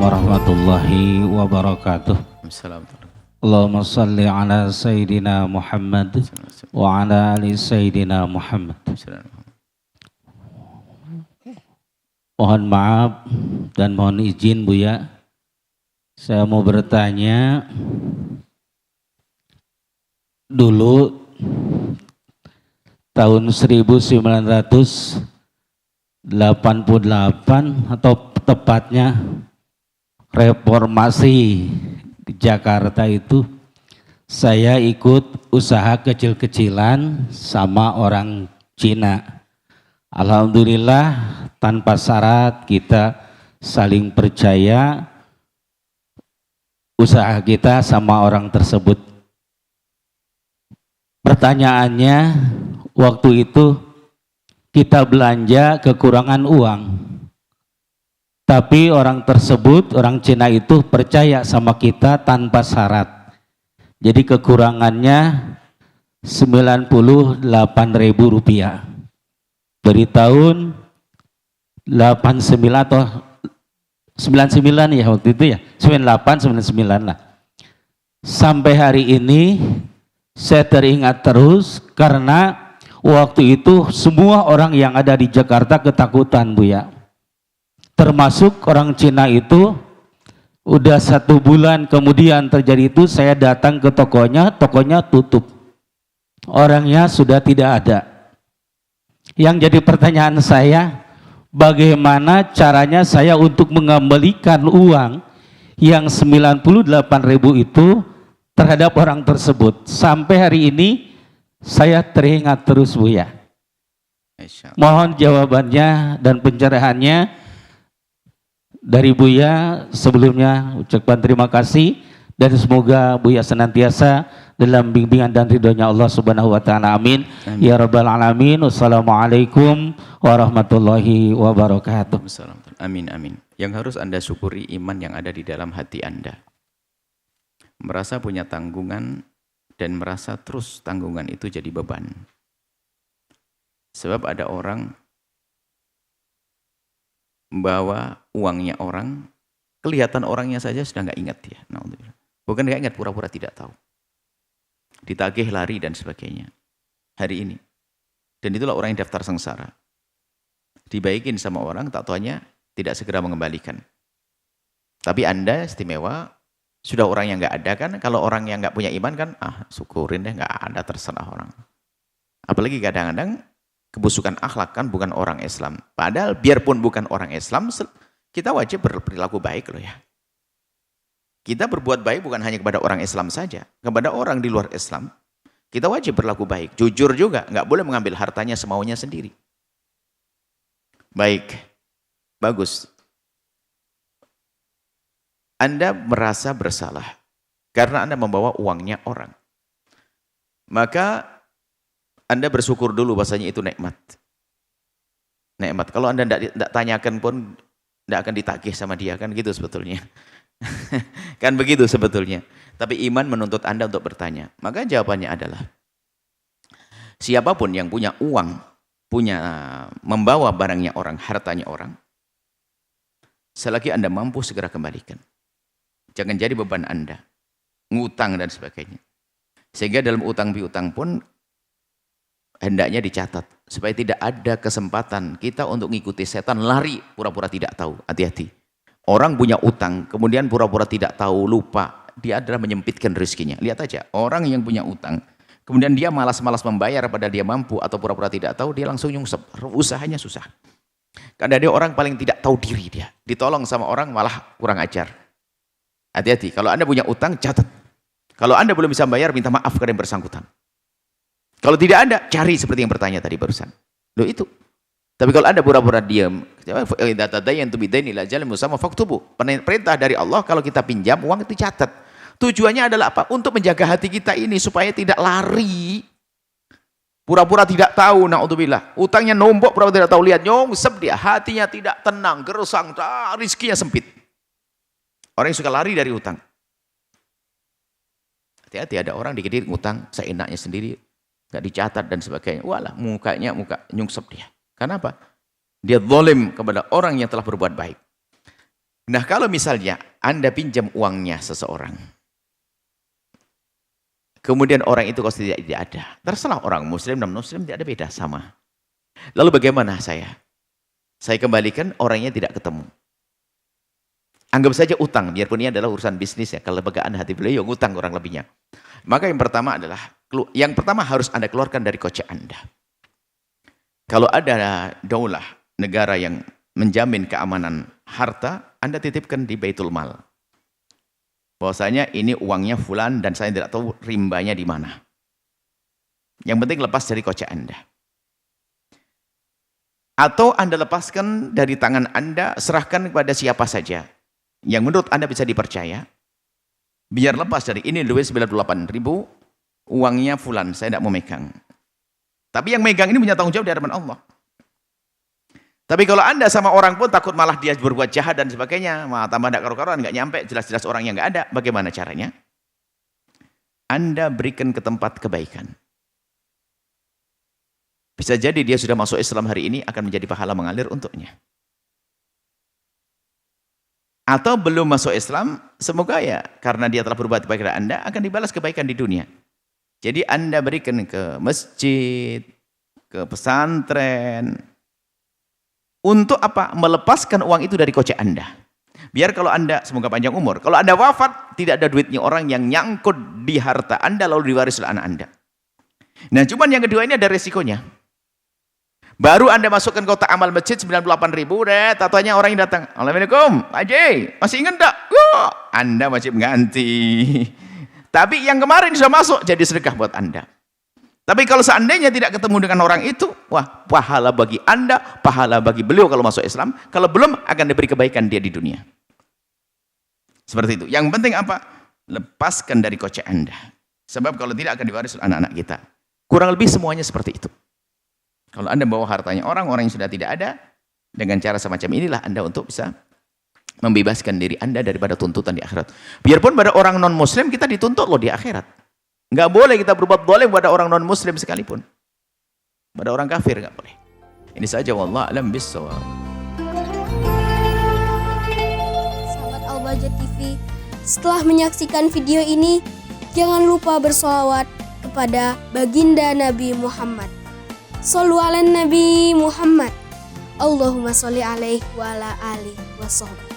warahmatullahi wabarakatuh. Assalamualaikum. Allahumma salli ala Sayyidina Muhammad wa ala ali Sayyidina Muhammad. Mohon maaf dan mohon izin Buya, saya mau bertanya. Dulu tahun 1988 atau tepatnya reformasi di Jakarta itu, saya ikut usaha kecil-kecilan sama orang Cina. Alhamdulillah tanpa syarat kita saling percaya usaha kita sama orang tersebut. Pertanyaannya, waktu itu kita belanja kekurangan uang, tapi orang tersebut, orang Cina itu percaya sama kita tanpa syarat. Jadi kekurangannya 98.000 rupiah. Dari tahun 89 atau 99 ya waktu itu ya, 98, 99 lah. Sampai hari ini saya teringat terus karena waktu itu semua orang yang ada di Jakarta ketakutan Buya. Termasuk orang Cina itu. Udah 1 bulan kemudian terjadi itu, saya datang ke tokonya tutup. Orangnya sudah tidak ada. Yang jadi pertanyaan saya, bagaimana caranya saya untuk mengembalikan uang yang 98.000 itu terhadap orang tersebut. Sampai hari ini saya teringat terus Buya. Mohon jawabannya dan pencerahannya dari Buya. Sebelumnya ucapkan terima kasih dan semoga Buya senantiasa dalam bimbingan dan ridhonya Allah Subhanahu wa taala. Amin. Ya rabbal alamin. Wassalamualaikum warahmatullahi wabarakatuh. Amin amin. Yang harus Anda syukuri iman yang ada di dalam hati Anda. Merasa punya tanggungan dan merasa terus tanggungan itu jadi beban. Sebab ada orang membawa uangnya orang, kelihatan orangnya saja sudah nggak ingat dia. Bukan nggak ingat, pura-pura tidak tahu. Ditagih, lari dan sebagainya. Hari ini. Dan itulah orang yang daftar sengsara. Dibaikin sama orang, tak taunya tidak segera mengembalikan. Tapi Anda istimewa, sudah orang yang nggak ada kan, kalau orang yang nggak punya iman kan, syukurin deh, nggak ada, terserah orang. Apalagi kadang-kadang kebusukan akhlak kan bukan orang Islam. Padahal biarpun bukan orang Islam, kita wajib berperilaku baik loh ya. Kita berbuat baik bukan hanya kepada orang Islam saja, kepada orang di luar Islam. Kita wajib berlaku baik, jujur juga, nggak boleh mengambil hartanya semaunya sendiri. Baik, bagus. Anda merasa bersalah karena Anda membawa uangnya orang. Maka Anda bersyukur dulu bahasanya itu nikmat. Nikmat. Kalau Anda tidak tanyakan pun tidak akan ditagih sama dia, kan gitu sebetulnya. Kan begitu sebetulnya. Tapi iman menuntut Anda untuk bertanya. Maka jawabannya adalah, siapapun yang punya uang, membawa barangnya orang, hartanya orang, selagi Anda mampu segera kembalikan. Jangan jadi beban Anda, ngutang dan sebagainya. Sehingga dalam utang piutang pun hendaknya dicatat supaya tidak ada kesempatan kita untuk mengikuti setan, lari pura-pura tidak tahu. Hati-hati. Orang punya utang kemudian pura-pura tidak tahu, lupa, dia adalah menyempitkan rezekinya. Lihat aja, orang yang punya utang kemudian dia malas-malas membayar pada dia mampu atau pura-pura tidak tahu, dia langsung nyungsep, usahanya susah. Karena dia orang paling tidak tahu diri, dia ditolong sama orang malah kurang ajar. Hati-hati, kalau Anda punya utang catat. Kalau Anda belum bisa bayar, minta maaf kepada yang bersangkutan. Kalau tidak ada, cari seperti yang bertanya tadi barusan. Loh itu. Tapi kalau Anda pura-pura diam, perintah dari Allah, kalau kita pinjam uang itu catat. Tujuannya adalah apa? Untuk menjaga hati kita ini supaya tidak lari. Pura-pura tidak tahu, naudzubillah. Utangnya nombok, pura-pura tidak tahu, lihat nyongsep dia, hatinya tidak tenang, gersang, rizkinya sempit. Orang yang suka lari dari utang. Hati-hati, ada orang dikit-dikit ngutang seenaknya sendiri, nggak dicatat dan sebagainya. Walah, muka nyungsep dia. Kenapa? Dia zalim kepada orang yang telah berbuat baik. Nah, kalau misalnya Anda pinjam uangnya seseorang, kemudian orang itu kalau tidak ada, terserah orang muslim dan muslim tidak ada beda, sama. Lalu bagaimana saya? Saya kembalikan, orangnya tidak ketemu. Anggap saja utang, biarpun ini adalah urusan bisnis ya, kelebagaan hati beliau, utang kurang lebihnya. Maka yang pertama adalah, harus Anda keluarkan dari kocek Anda. Kalau ada daulah, negara yang menjamin keamanan harta, Anda titipkan di Baitul Mal. Bahwasanya ini uangnya fulan dan saya tidak tahu rimbanya di mana. Yang penting lepas dari kocek Anda. Atau Anda lepaskan dari tangan Anda, serahkan kepada siapa saja yang menurut Anda bisa dipercaya. Biar lepas dari ini duit 98.000, uangnya fulan, saya tidak mau megang. Tapi yang megang ini punya tanggung jawab di hadapan Allah. Tapi kalau Anda sama orang pun takut malah dia berbuat jahat dan sebagainya, malah tambah tidak karu-karuan, nggak nyampe, jelas-jelas orang yang nggak ada. Bagaimana caranya? Anda berikan ke tempat kebaikan. Bisa jadi dia sudah masuk Islam hari ini akan menjadi pahala mengalir untuknya. Atau belum masuk Islam, semoga ya karena dia telah berbuat baik kepada Anda akan dibalas kebaikan di dunia. Jadi Anda berikan ke masjid, ke pesantren. Untuk apa? Melepaskan uang itu dari kocek Anda. Biar kalau Anda, semoga panjang umur, kalau Anda wafat, tidak ada duitnya orang yang nyangkut di harta Anda lalu diwaris oleh anak Anda. Nah cuman yang kedua ini ada resikonya. Baru Anda masukkan kotak amal masjid 98.000, tatanya orang yang datang, Assalamualaikum, Pak Haji, masih ingat tak? Anda wajib ganti. Tapi yang kemarin sudah masuk, jadi sedekah buat Anda. Tapi kalau seandainya tidak ketemu dengan orang itu, wah, pahala bagi Anda, pahala bagi beliau kalau masuk Islam. Kalau belum, akan diberi kebaikan dia di dunia. Seperti itu. Yang penting apa? Lepaskan dari kocek Anda. Sebab kalau tidak akan diwaris oleh anak-anak kita. Kurang lebih semuanya seperti itu. Kalau Anda bawa hartanya orang yang sudah tidak ada, dengan cara semacam inilah Anda untuk bisa membebaskan diri Anda daripada tuntutan di akhirat. Biarpun pada orang non-muslim kita dituntut loh di akhirat. Nggak boleh kita berbuat boleh pada orang non-muslim sekalipun. Pada orang kafir nggak boleh. Ini saja, wallahu a'lam bishawab. Sahabat Al-Bahjah TV, setelah menyaksikan video ini, jangan lupa bersolawat kepada baginda Nabi Muhammad. Shollu ala Nabi Muhammad. Allahumma sholli alaihi wa ala alihi wa sahbihi.